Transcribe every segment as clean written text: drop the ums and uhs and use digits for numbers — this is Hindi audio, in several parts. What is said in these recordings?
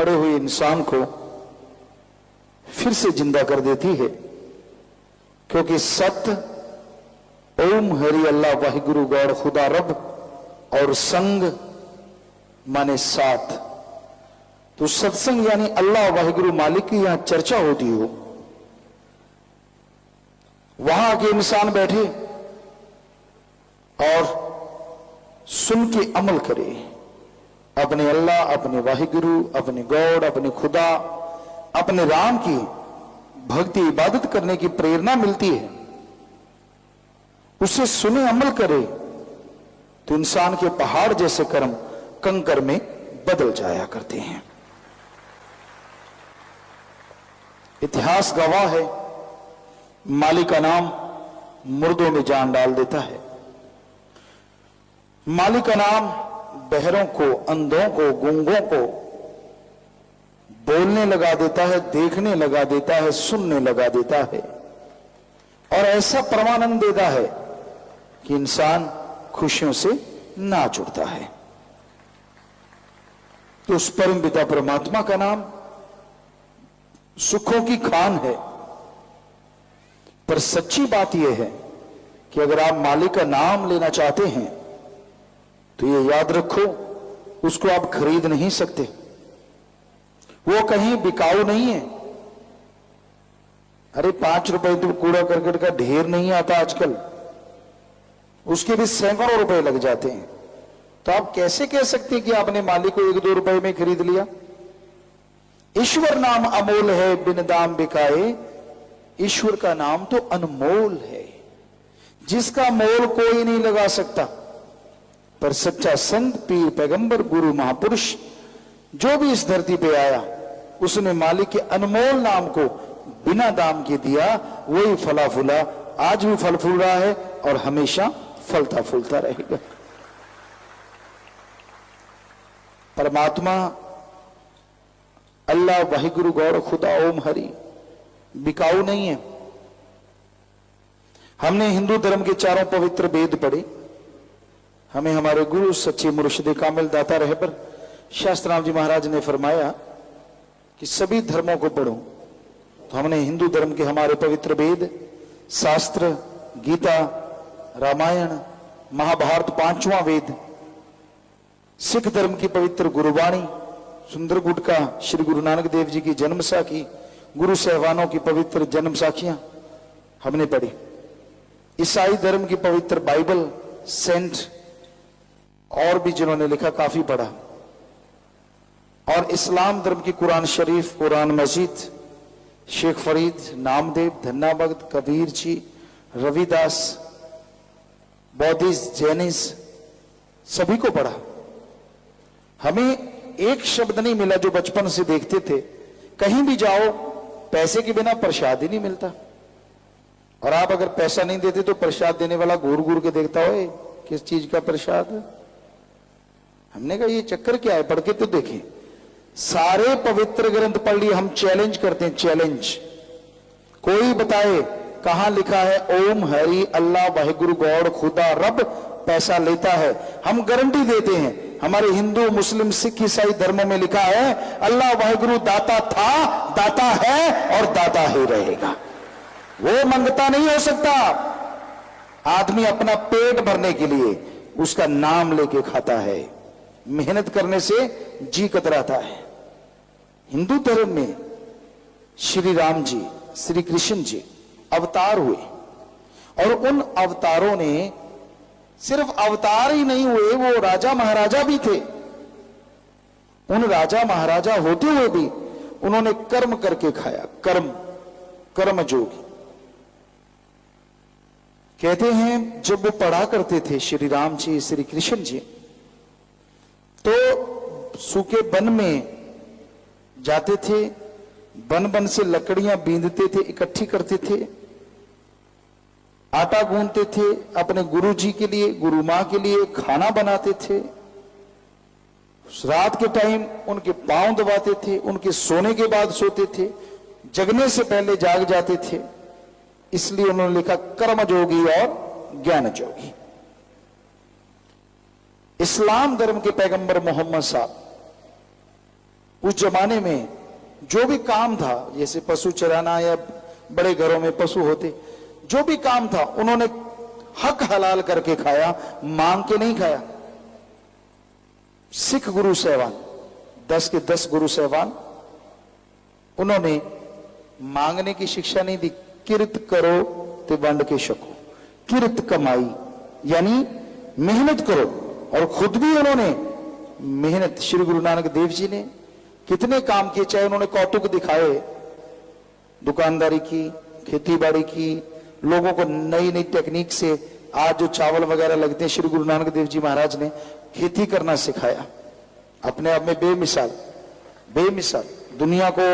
पड़े हुए इंसान को फिर से जिंदा कर देती है, क्योंकि सत्य ओम हरि अल्लाह वाहिगुरु गौड़ खुदा रब और संग माने साथ। तो सत्संग यानी अल्लाह वाहिगुरु मालिक की यहां चर्चा होती हो, वहां आके इंसान बैठे और सुन के अमल करे, अपने अल्लाह, अपने वाहिगुरु, अपने गॉड, अपने खुदा, अपने राम की भक्ति इबादत करने की प्रेरणा मिलती है। उसे सुने अमल करे तो इंसान के पहाड़ जैसे कर्म कंकर में बदल जाया करते हैं। इतिहास गवाह है, माली का नाम मुर्दों में जान डाल देता है। माली का नाम बहरों को, अंधों को, गूंगों को बोलने लगा देता है, देखने लगा देता है, सुनने लगा देता है, और ऐसा परमानंद देता है कि इंसान खुशियों से नाच उठता है। तो उस परम पिता परमात्मा का नाम सुखों की खान है। पर सच्ची बात यह है कि अगर आप मालिक का नाम लेना चाहते हैं तो ये याद रखो, उसको आप खरीद नहीं सकते, वो कहीं बिकाऊ नहीं है। अरे 5 रुपए तो कूड़ा करकट का ढेर नहीं आता आजकल, उसके भी सैकड़ों रुपए लग जाते हैं। तो आप कैसे कह सकते हैं कि आपने मालिक को 1-2 रुपए में खरीद लिया? ईश्वर नाम अमोल है, बिन दाम बिकाए। ईश्वर का नाम तो अनमोल है, जिसका मोल कोई नहीं लगा सकता। पर सच्चा संत, पीर, पैगंबर, गुरु, महापुरुष जो भी इस धरती पे आया, उसने मालिक के अनमोल नाम को बिना दाम के दिया। वही फला फूला, आज भी फल फूल रहा है और हमेशा फलता फूलता रहेगा। परमात्मा अल्लाह वाहिगुरु गौर खुदा ओम हरि बिकाऊ नहीं है। हमने हिंदू धर्म के 4 पवित्र वेद पढ़े, हमें हमारे गुरु सच्चे मुर्शिद कामिल दाता रहबर शास्त्राम जी महाराज ने फरमाया कि सभी धर्मों को पढ़ो। तो हमने हिंदू धर्म के हमारे पवित्र वेद, शास्त्र, गीता, रामायण, महाभारत 5वां वेद, सिख धर्म की पवित्र गुरुवाणी, सुंदर गुटका, श्री गुरु नानक देव जी की जन्म साखी, गुरु सहवानों की पवित्र जन्म साखियां हमने पढ़ी। ईसाई धर्म की पवित्र बाइबल, सेंट और भी जिन्होंने लिखा काफी पढ़ा। और इस्लाम धर्म की कुरान शरीफ, कुरान मजीद, शेख फरीद, नामदेव, धन्ना भगत, कबीर जी, रविदास, बौद्धिस्ट, जैनिस्ट, सभी को पढ़ा। हमें एक शब्द नहीं मिला जो बचपन से देखते थे, कहीं भी जाओ पैसे के बिना प्रसाद ही नहीं मिलता। और आप अगर पैसा नहीं देते तो प्रसाद देने वाला घूर घूर के देखता हो किस चीज का प्रसाद है। हमने कहा ये चक्कर क्या है, पढ़ के तो देखें। सारे पवित्र ग्रंथ पढ़ लिए, हम चैलेंज करते हैं, चैलेंज। कोई बताए कहां लिखा है ओम हरि अल्लाह वाहिगुरु गौड़ खुदा रब पैसा लेता है? हम गारंटी देते हैं, हमारे हिंदू, मुस्लिम, सिख, ईसाई धर्मों में लिखा है अल्लाह वाहिगुरु दाता था, दाता है और दाता ही रहेगा। वो मंगता नहीं हो सकता। आदमी अपना पेट भरने के लिए उसका नाम लेके खाता है, मेहनत करने से जी कतराता है। हिंदू धर्म में श्री राम जी, श्री कृष्ण जी अवतार हुए, और उन अवतारों ने सिर्फ अवतार ही नहीं हुए, वो राजा महाराजा भी थे। उन राजा महाराजा होते हुए भी उन्होंने कर्म करके खाया। कर्म, कर्मयोगी कहते हैं। जब वो पढ़ा करते थे श्री राम जी, श्री कृष्ण जी, तो सूखे वन में जाते थे, बन बन से लकड़ियां बींधते थे, इकट्ठी करते थे, आटा गूंथते थे, अपने गुरु जी के लिए, गुरु मां के लिए खाना बनाते थे। रात के टाइम उनके पांव दबाते थे, उनके सोने के बाद सोते थे, जगने से पहले जाग जाते थे। इसलिए उन्होंने लिखा कर्मयोगी और ज्ञान योगी। इस्लाम धर्म के पैगंबर मोहम्मद साहब उस जमाने में जो भी काम था, जैसे पशु चराना या बड़े घरों में पशु होते, जो भी काम था उन्होंने हक हलाल करके खाया, मांग के नहीं खाया। सिख गुरु साहबान 10 के 10 गुरु साहबान, उन्होंने मांगने की शिक्षा नहीं दी। किरत करो ते वंड के शको, किरत कमाई यानी मेहनत करो, और खुद भी उन्होंने मेहनत, श्री गुरु नानक देव जी ने कितने काम किए, चाहे उन्होंने कौतुक दिखाए, दुकानदारी की, खेती बाड़ी की, लोगों को नई नई टेक्निक से आज जो चावल वगैरह लगते हैं, श्री गुरु नानक देव जी महाराज ने खेती करना सिखाया। अपने आप में बेमिसाल बेमिसाल दुनिया को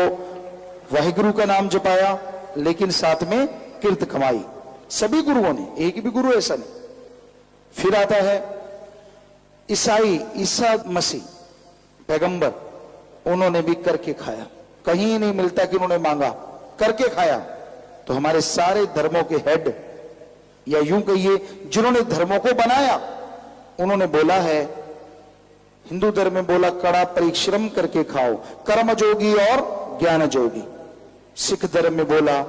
वाहिगुरु का नाम जपाया, लेकिन साथ में किरत कमाई। सभी गुरुओं ने, एक भी गुरु ऐसा नहीं। फिर आता है ईसाई, ईसा मसीह पैगंबर, उन्होंने भी करके खाया। कहीं नहीं मिलता कि उन्होंने मांगा, करके खाया। तो हमारे सारे धर्मों के हेड, या यूं कहिए जिन्होंने धर्मों को बनाया, उन्होंने बोला है, हिंदू धर्म में बोला कड़ा परिश्रम करके खाओ, कर्म जोगी और ज्ञान जोगी। सिख धर्म में बोला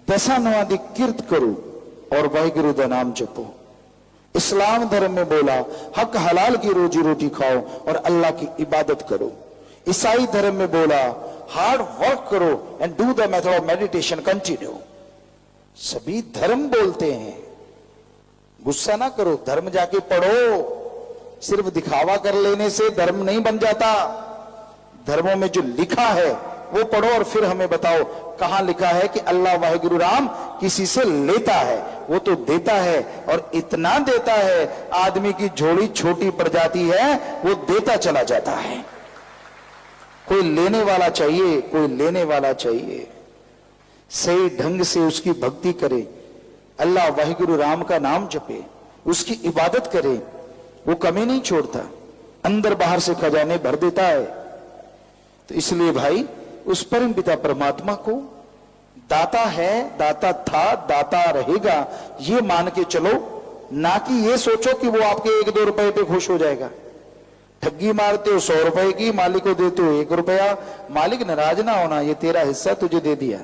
दशानवादी किरत करो और वाहिगुरु दा नाम जपो। इस्लाम धर्म में बोला हक हलाल की रोजी रोटी खाओ और अल्लाह की इबादत करो। ईसाई धर्म में बोला हार्ड वर्क करो and do the method of meditation continue. सभी धर्म बोलते हैं, गुस्सा ना करो, धर्म जाके पढ़ो। सिर्फ दिखावा कर लेने से धर्म नहीं बन जाता। धर्मों में जो लिखा है वो पढ़ो और फिर हमें बताओ कहां लिखा है कि अल्लाह वाहिगुरु राम किसी से लेता है। वो तो देता है, और इतना देता है आदमी की झोली छोटी पड़ जाती है, वो देता चला जाता है। कोई लेने वाला चाहिए, कोई लेने वाला चाहिए। सही ढंग से उसकी भक्ति करे, अल्लाह वाहिगुरु राम का नाम जपे, उसकी इबादत करे, वो कमी नहीं छोड़ता, अंदर बाहर से खजाने भर देता है। तो इसलिए भाई उस परम पिता परमात्मा को दाता है, दाता था, दाता रहेगा, ये मान के चलो, ना कि ये सोचो कि वो आपके 1-2 रुपए पे खुश हो जाएगा। ठगी मारते हो 100 रुपए की, मालिक को देते हो 1 रुपया, मालिक नाराज ना होना, ये तेरा हिस्सा तुझे दे दिया।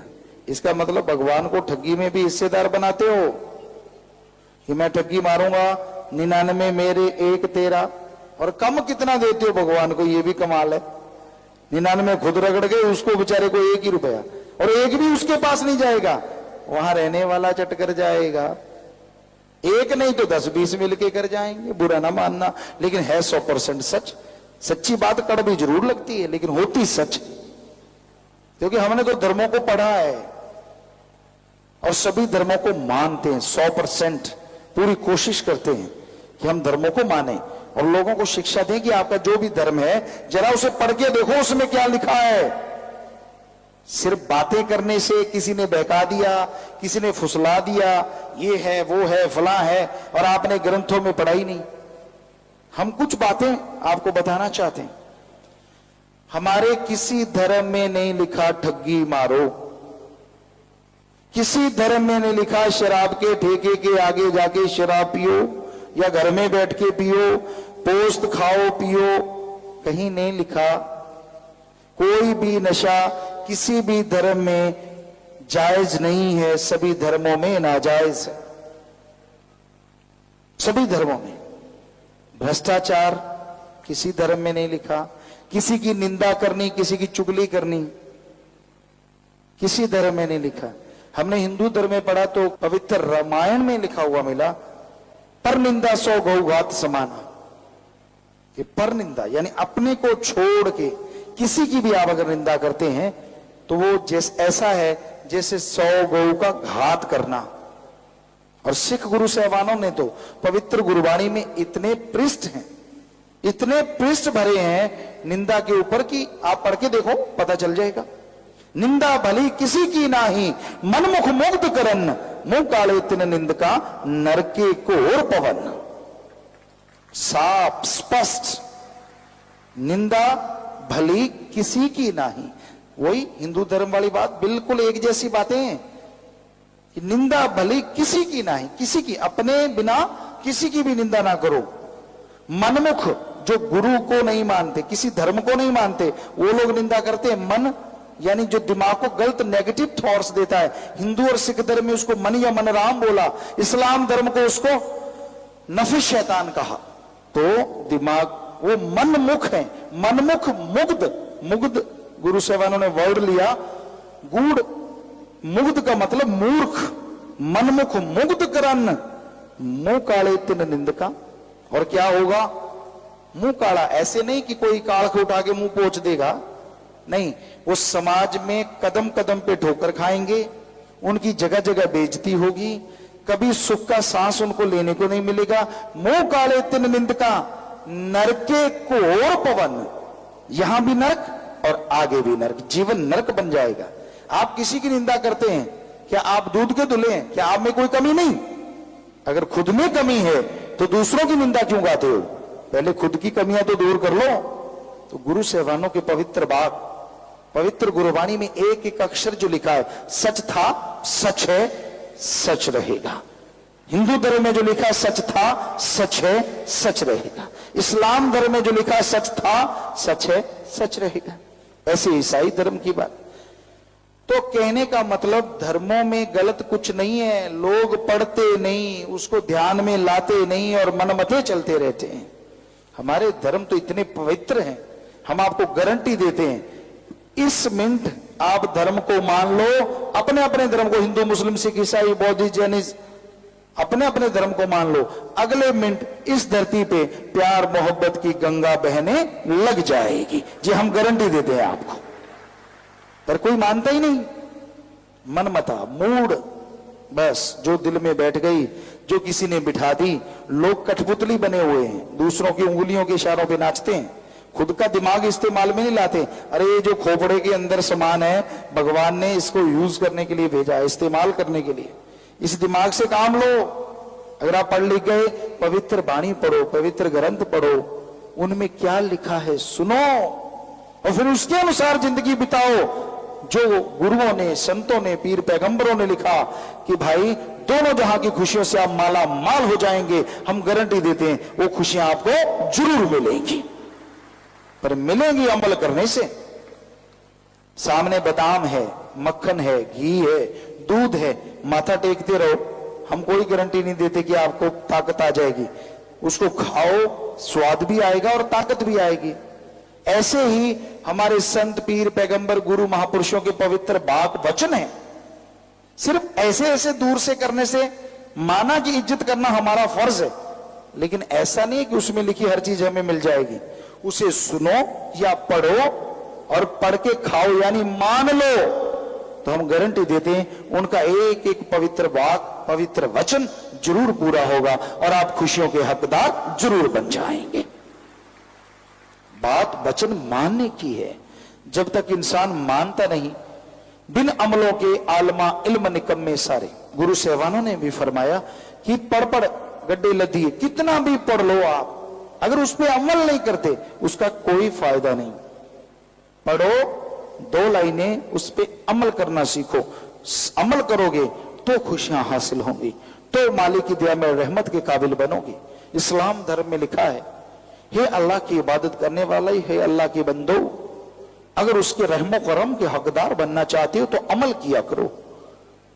इसका मतलब भगवान को ठगी में भी हिस्सेदार बनाते हो कि मैं ठगी मारूंगा, 99 मेरे 1 तेरा, और कम कितना देते हो भगवान को, ये भी कमाल है। 99 खुद रगड़ गए, उसको बेचारे को 1 ही रुपया, और 1 भी उसके पास नहीं जाएगा, वहां रहने वाला चट कर जाएगा। 1 नहीं तो 10-20 मिलके कर जाएंगे, बुरा ना मानना, लेकिन है 100% सच। सच्ची बात कड़वी जरूर लगती है, लेकिन होती सच, क्योंकि हमने तो धर्मों को पढ़ा है और सभी धर्मों को मानते हैं। 100% पूरी कोशिश करते हैं कि हम धर्मों को माने और लोगों को शिक्षा दें कि आपका जो भी धर्म है जरा उसे पढ़ के देखो उसमें क्या लिखा है। सिर्फ बातें करने से किसी ने बहका दिया, किसी ने फुसला दिया, ये है वो है फलां है, और आपने ग्रंथों में पढ़ा ही नहीं। हम कुछ बातें आपको बताना चाहते हैं। हमारे किसी धर्म में नहीं लिखा ठगी मारो, किसी धर्म में नहीं लिखा शराब के ठेके के आगे जाके शराब पियो या घर में बैठ के पियो, पोस्त खाओ पियो, कहीं नहीं लिखा। कोई भी नशा किसी भी धर्म में जायज नहीं है, सभी धर्मों में नाजायज है। सभी धर्मों में भ्रष्टाचार किसी धर्म में नहीं लिखा, किसी की निंदा करनी, किसी की चुगली करनी किसी धर्म में नहीं लिखा। हमने हिंदू धर्म में पढ़ा तो पवित्र रामायण में लिखा हुआ मिला, पर निंदा 100 गौघात समाना। कि पर निंदा यानी अपने को छोड़ के किसी की भी आप अगर निंदा करते हैं तो वो जैसे ऐसा है जैसे 100 गौ का घात करना। और सिख गुरु साहबानों ने तो पवित्र गुरबाणी में इतने पृष्ठ हैं, इतने पृष्ठ भरे हैं निंदा के ऊपर कि आप पढ़ के देखो पता चल जाएगा। निंदा भली किसी की नाही, मनमुख मुग्ध करन, मुंह काले तिन निंद का नरके कोर पवन। साफ स्पष्ट, निंदा भली किसी की नाही। वही हिंदू धर्म वाली बात, बिल्कुल एक जैसी बातें हैं कि निंदा भली किसी की नहीं, किसी की, अपने बिना किसी की भी निंदा ना करो। मनमुख जो गुरु को नहीं मानते, किसी धर्म को नहीं मानते, वो लोग निंदा करते हैं मन, यानी जो दिमाग को गलत नेगेटिव थॉट्स देता है। हिंदू और सिख धर्म में उसको मन या मन राम बोला, इस्लाम धर्म को उसको नफी शैतान कहा। तो दिमाग वो मनमुख है, मनमुख मुग्ध, मुग्ध गुरु साहबानों ने वर्ड लिया, गूढ़ मुग्ध का मतलब मूर्ख, मनमुख मुग्ध करन मुंह काले तिन निंदका। और क्या होगा मुंह काला? ऐसे नहीं कि कोई काल को उठा के मुंह पोंछ देगा, नहीं, वो समाज में कदम कदम पे ठोकर खाएंगे, उनकी जगह जगह बेइज्जती होगी, कभी सुख का सांस उनको लेने को नहीं मिलेगा। मुंह काले तिन निंदका नरके घोर पवन, यहां भी नरक और आगे भी नरक, जीवन नरक बन जाएगा। आप किसी की निंदा करते हैं, क्या आप दूध के धुले हैं? क्या आप में कोई कमी नहीं? अगर खुद में कमी है तो दूसरों की निंदा क्यों गाते हो? पहले खुद की कमियां तो दूर कर लो। तो गुरु साहबानों के पवित्र बात, पवित्र गुरुवाणी में एक एक अक्षर जो लिखा है, सच था सच है सच रहेगा। हिंदू धर्म में जो लिखा है सच था सच है सच रहेगा। इस्लाम धर्म में जो लिखा है सच था सच है सच रहेगा। ऐसे ईसाई धर्म की बात। तो कहने का मतलब धर्मों में गलत कुछ नहीं है, लोग पढ़ते नहीं, उसको ध्यान में लाते नहीं और मनमते चलते रहते हैं। हमारे धर्म तो इतने पवित्र हैं, हम आपको गारंटी देते हैं, इस मिनट आप धर्म को मान लो, अपने अपने धर्म को, हिंदू मुस्लिम सिख ईसाई बौद्ध जैन, अपने अपने धर्म को मान लो, अगले मिनट इस धरती पे प्यार मोहब्बत की गंगा बहने लग जाएगी। जी हम गारंटी देते हैं आपको। पर कोई मानता ही नहीं, मनमता मूड, बस जो दिल में बैठ गई, जो किसी ने बिठा दी। लोग कठपुतली बने हुए हैं, दूसरों की उंगलियों के इशारों पे नाचते हैं, खुद का दिमाग इस्तेमाल में नहीं लाते। अरे ये जो खोपड़े के अंदर सामान है, भगवान ने इसको यूज करने के लिए भेजा है, इस्तेमाल करने के लिए। इस दिमाग से काम लो। अगर आप पढ़ लिख गए, पवित्र वाणी पढ़ो, पवित्र ग्रंथ पढ़ो, उनमें क्या लिखा है सुनो और फिर उसके अनुसार जिंदगी बिताओ। जो गुरुओं ने, संतों ने, पीर पैगंबरों ने लिखा कि भाई दोनों जहां की खुशियों से आप माला माल हो जाएंगे, हम गारंटी देते हैं वो खुशियां आपको जरूर मिलेंगी। पर मिलेंगी अमल करने से। सामने बादाम है, मक्खन है, घी है, दूध है, माथा टेकते रहो, हम कोई गारंटी नहीं देते कि आपको ताकत आ जाएगी। उसको खाओ, स्वाद भी आएगा और ताकत भी आएगी। ऐसे ही हमारे संत, पीर, पैगंबर, गुरु, महापुरुषों के पवित्र वाक वचन है। सिर्फ ऐसे ऐसे दूर से करने से माना की इज्जत करना हमारा फर्ज है, लेकिन ऐसा नहीं है कि उसमें लिखी हर चीज हमें मिल जाएगी। उसे सुनो या पढ़ो और पढ़ के खाओ, यानी मान लो, तो हम गारंटी देते हैं उनका एक एक पवित्र वाक, पवित्र वचन जरूर पूरा होगा और आप खुशियों के हकदार जरूर बन जाएंगे। बात वचन मानने की है। जब तक इंसान मानता नहीं, बिन अमलों के आलमा इल्म निकम्मे सारे। गुरु साहबानों ने भी फरमाया कि पढ़ पढ़ गड्ढे लदिए, कितना भी पढ़ लो आप, अगर उस पर अमल नहीं करते उसका कोई फायदा नहीं। पढ़ो, 2 लाइनें, उस पर अमल करना सीखो। अमल करोगे तो खुशियां हासिल होंगी, तो मालिक की दया में रहमत के काबिल बनोगे। इस्लाम धर्म में लिखा है, हे अल्लाह की इबादत करने वाला ही, हे अल्लाह के बंदो, अगर उसके रहमो करम के हकदार बनना चाहते हो तो अमल किया करो।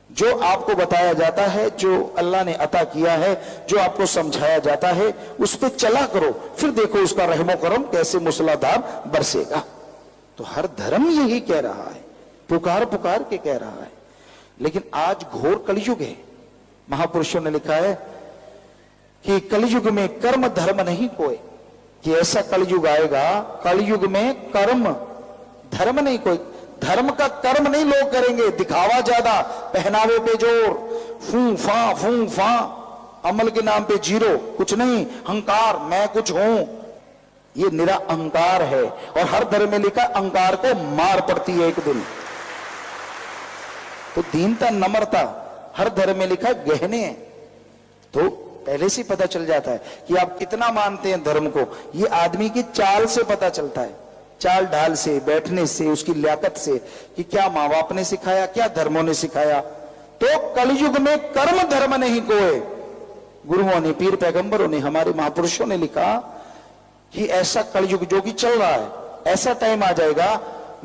जो आपको बताया जाता है, जो अल्लाह ने अता किया है, जो आपको समझाया जाता है, उस पर चला करो, फिर देखो उसका रहमो करम कैसे मूसलाधार बरसेगा। तो हर धर्म यही कह रहा है, पुकार पुकार के कह रहा है। लेकिन आज घोर कलयुग है। महापुरुषों ने लिखा है कि कलयुग में कर्म धर्म नहीं कोई, कि ऐसा कलयुग आएगा, कलयुग में कर्म धर्म नहीं कोई। धर्म का कर्म नहीं लोग करेंगे, दिखावा ज्यादा, पहनावे पे जोर, फू फा, अमल के नाम पे जीरो, कुछ नहीं, अहंकार, मैं कुछ हूं, ये निरा अहंकार है। और हर धर्म में लिखा अहंकार को मार पड़ती है एक दिन। तो दीनता, नम्रता हर धर्म में लिखा गहने हैं। तो पहले से पता चल जाता है कि आप कितना मानते हैं धर्म को। ये आदमी की चाल से पता चलता है, चाल ढाल से, बैठने से, उसकी लियाकत से, कि क्या माँ बाप ने सिखाया, क्या धर्मों ने सिखाया। तो कलयुग में कर्म धर्म नहीं कोई। गुरुओं ने, पीर पैगंबरों ने, हमारे महापुरुषों ने लिखा कि ऐसा कलयुग जो कि चल रहा है, ऐसा टाइम आ जाएगा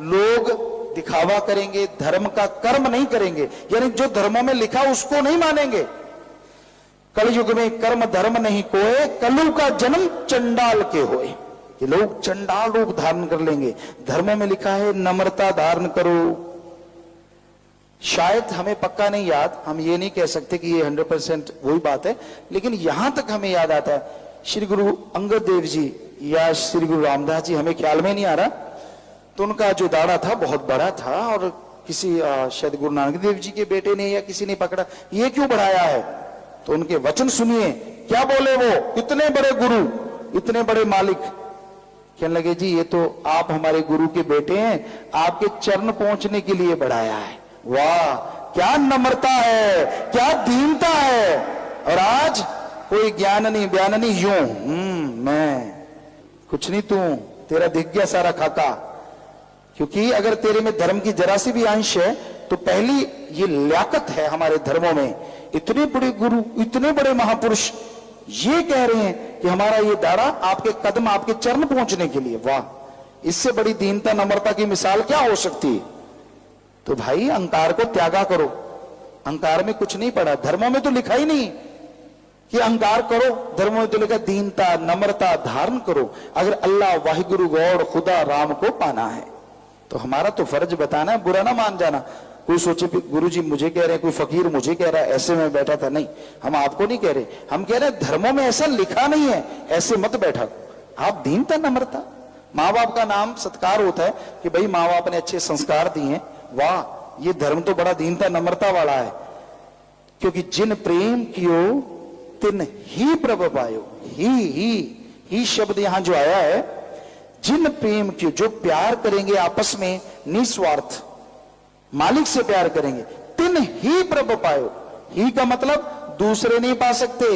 लोग दिखावा करेंगे, धर्म का कर्म नहीं करेंगे, यानी जो धर्मों में लिखा उसको नहीं मानेंगे। कलयुग में कर्म धर्म नहीं कोए, कलु का जन्म चंडाल के होए। ये लोग चंडाल रूप धारण कर लेंगे। धर्मों में लिखा है नम्रता धारण करो। शायद हमें पक्का नहीं याद, हम ये नहीं कह सकते कि ये 100% वही बात है, लेकिन यहां तक हमें याद आता है श्री गुरु अंगद देव जी या श्री गुरु रामदास जी, हमें ख्याल में नहीं आ रहा, तो उनका जो दाढ़ा था बहुत बड़ा था और किसी शायद गुरु नानक देव जी के बेटे ने या किसी ने पकड़ा, ये क्यों बढ़ाया है? तो उनके वचन सुनिए, क्या बोले वो, इतने बड़े गुरु, इतने बड़े मालिक, कहने लगे जी ये तो आप हमारे गुरु के बेटे हैं, आपके चरण पहुंचने के लिए बढ़ाया है। वाह, क्या नम्रता है, क्या दीनता है। और आज कोई ज्ञान नहीं बयान नहीं, यूं मैं कुछ नहीं, तू तेरा दिख गया सारा खाका। क्योंकि अगर तेरे में धर्म की जरा सी भी अंश है तो पहली ये लियाकत है हमारे धर्मों में। इतने बड़े गुरु, इतने बड़े महापुरुष ये कह रहे हैं कि हमारा ये दाढ़ा आपके कदम, आपके चरण पहुंचने के लिए। वाह, इससे बड़ी दीनता नम्रता की मिसाल क्या हो सकती है? तो भाई अहंकार को त्यागा करो। अहंकार में कुछ नहीं पड़ा, धर्मों में तो लिखा ही नहीं कि अहंकार करो, धर्मों में तो लिखा दीनता नम्रता धारण करो। अगर अल्लाह वाहिगुरु गौड़ खुदा राम को पाना है तो हमारा तो फर्ज बताना है, बुरा ना मान जाना। कोई सोचे गुरु जी मुझे कह रहे हैं, कोई फकीर मुझे कह रहा है, ऐसे में बैठा था। नहीं, हम आपको नहीं कह रहे, हम कह रहे हैं धर्मों में ऐसा लिखा नहीं है, ऐसे मत बैठा। आप दीनता नम्रता, माँ बाप का नाम सत्कार होता है कि भाई माँ बाप ने अच्छे संस्कार दिए हैं, वाह, ये धर्म तो बड़ा दीनता नम्रता वाला है। क्योंकि जिन प्रेम कियो तिन ही प्रभ पायो। ही शब्द यहां जो आया है, जिन प्रेम कियो, जो प्यार करेंगे आपस में निस्वार्थ, मालिक से प्यार करेंगे, तिन ही प्रभ पायो। ही का मतलब दूसरे नहीं पा सकते,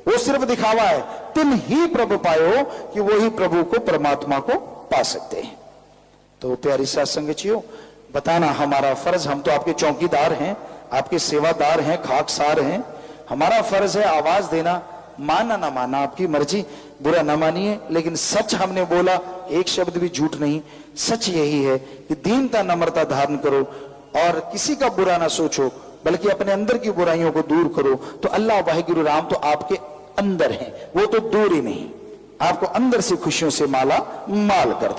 वो सिर्फ दिखावा है। तिन ही प्रभ पायो कि वो ही प्रभु को, परमात्मा को पा सकते हैं। तो प्यारी साथ संगतियों, बताना हमारा फर्ज, हम तो आपके चौकीदार हैं, आपके सेवादार हैं, खाकसार हैं। हमारा फर्ज है आवाज देना, माना ना माना आपकी मर्जी, बुरा ना मानिए, लेकिन सच हमने बोला, एक शब्द भी झूठ नहीं। सच यही है कि दीनता नम्रता धारण करो और किसी का बुरा ना सोचो, बल्कि अपने अंदर की बुराइयों को दूर करो। तो अल्लाह वाहिगुरु राम तो आपके अंदर है, वो तो दूर ही नहीं, आपको अंदर से खुशियों से माला माल कर दे।